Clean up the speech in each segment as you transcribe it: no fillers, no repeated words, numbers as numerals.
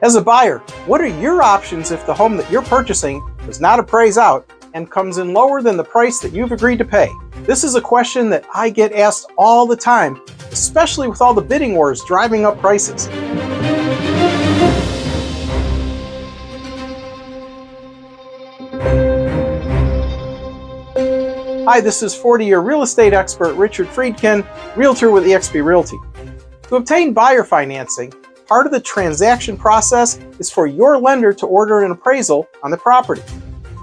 As a buyer, what are your options if the home that you're purchasing does not appraise out and comes in lower than the price that you've agreed to pay? This is a question that I get asked all the time, especially with all the bidding wars driving up prices. Hi, this is 40-year real estate expert Richard Freedkin, Realtor with eXp Realty. To obtain buyer financing, part of the transaction process is for your lender to order an appraisal on the property.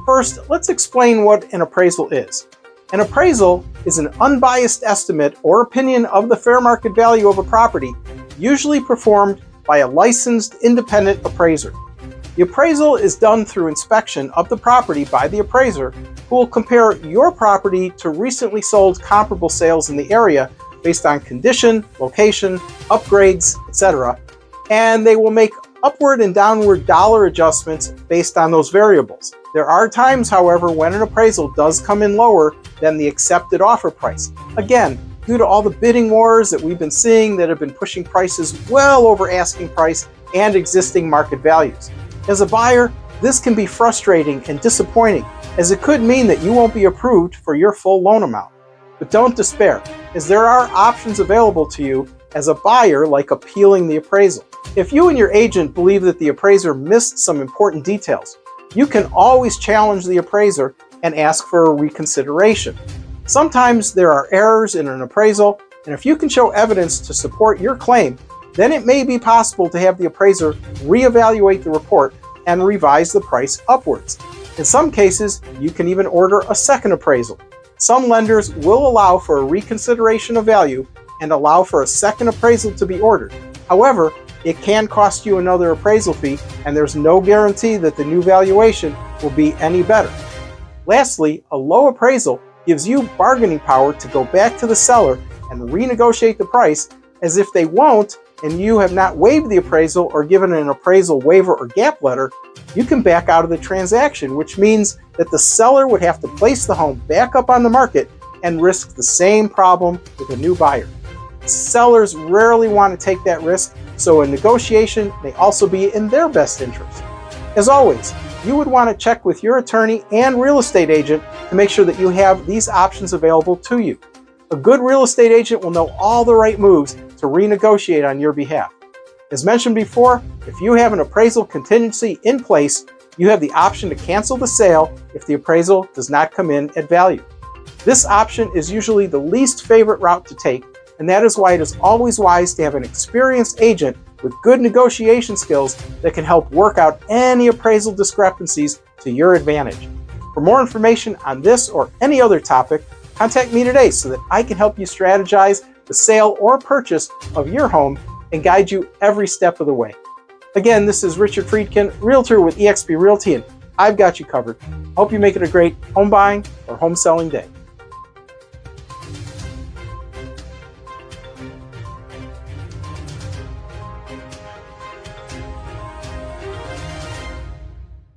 First, let's explain what an appraisal is. An appraisal is an unbiased estimate or opinion of the fair market value of a property, usually performed by a licensed independent appraiser. The appraisal is done through inspection of the property by the appraiser, who will compare your property to recently sold comparable sales in the area based on condition, location, upgrades, etc., and they will make upward and downward dollar adjustments based on those variables. There are times, however, when an appraisal does come in lower than the accepted offer price. Again, due to all the bidding wars that we've been seeing that have been pushing prices well over asking price and existing market values. As a buyer, this can be frustrating and disappointing, as it could mean that you won't be approved for your full loan amount. But don't despair, as there are options available to you as a buyer, like appealing the appraisal. If you and your agent believe that the appraiser missed some important details, you can always challenge the appraiser and ask for a reconsideration. Sometimes there are errors in an appraisal, and if you can show evidence to support your claim, then it may be possible to have the appraiser reevaluate the report and revise the price upwards. In some cases, you can even order a second appraisal. Some lenders will allow for a reconsideration of value and allow for a second appraisal to be ordered. However, it can cost you another appraisal fee, and there's no guarantee that the new valuation will be any better. Lastly, a low appraisal gives you bargaining power to go back to the seller and renegotiate the price, as if they won't, and you have not waived the appraisal or given an appraisal waiver or gap letter, you can back out of the transaction, which means that the seller would have to place the home back up on the market and risk the same problem with a new buyer. Sellers rarely want to take that risk, so a negotiation may also be in their best interest. As always, you would want to check with your attorney and real estate agent to make sure that you have these options available to you. A good real estate agent will know all the right moves to renegotiate on your behalf. As mentioned before, if you have an appraisal contingency in place, you have the option to cancel the sale if the appraisal does not come in at value. This option is usually the least favorite route to take, and that is why it is always wise to have an experienced agent with good negotiation skills that can help work out any appraisal discrepancies to your advantage. For more information on this or any other topic, contact me today so that I can help you strategize the sale or purchase of your home and guide you every step of the way. Again, this is Richard Freedkin, Realtor with eXp Realty, and I've got you covered. Hope you make it a great home buying or home selling day.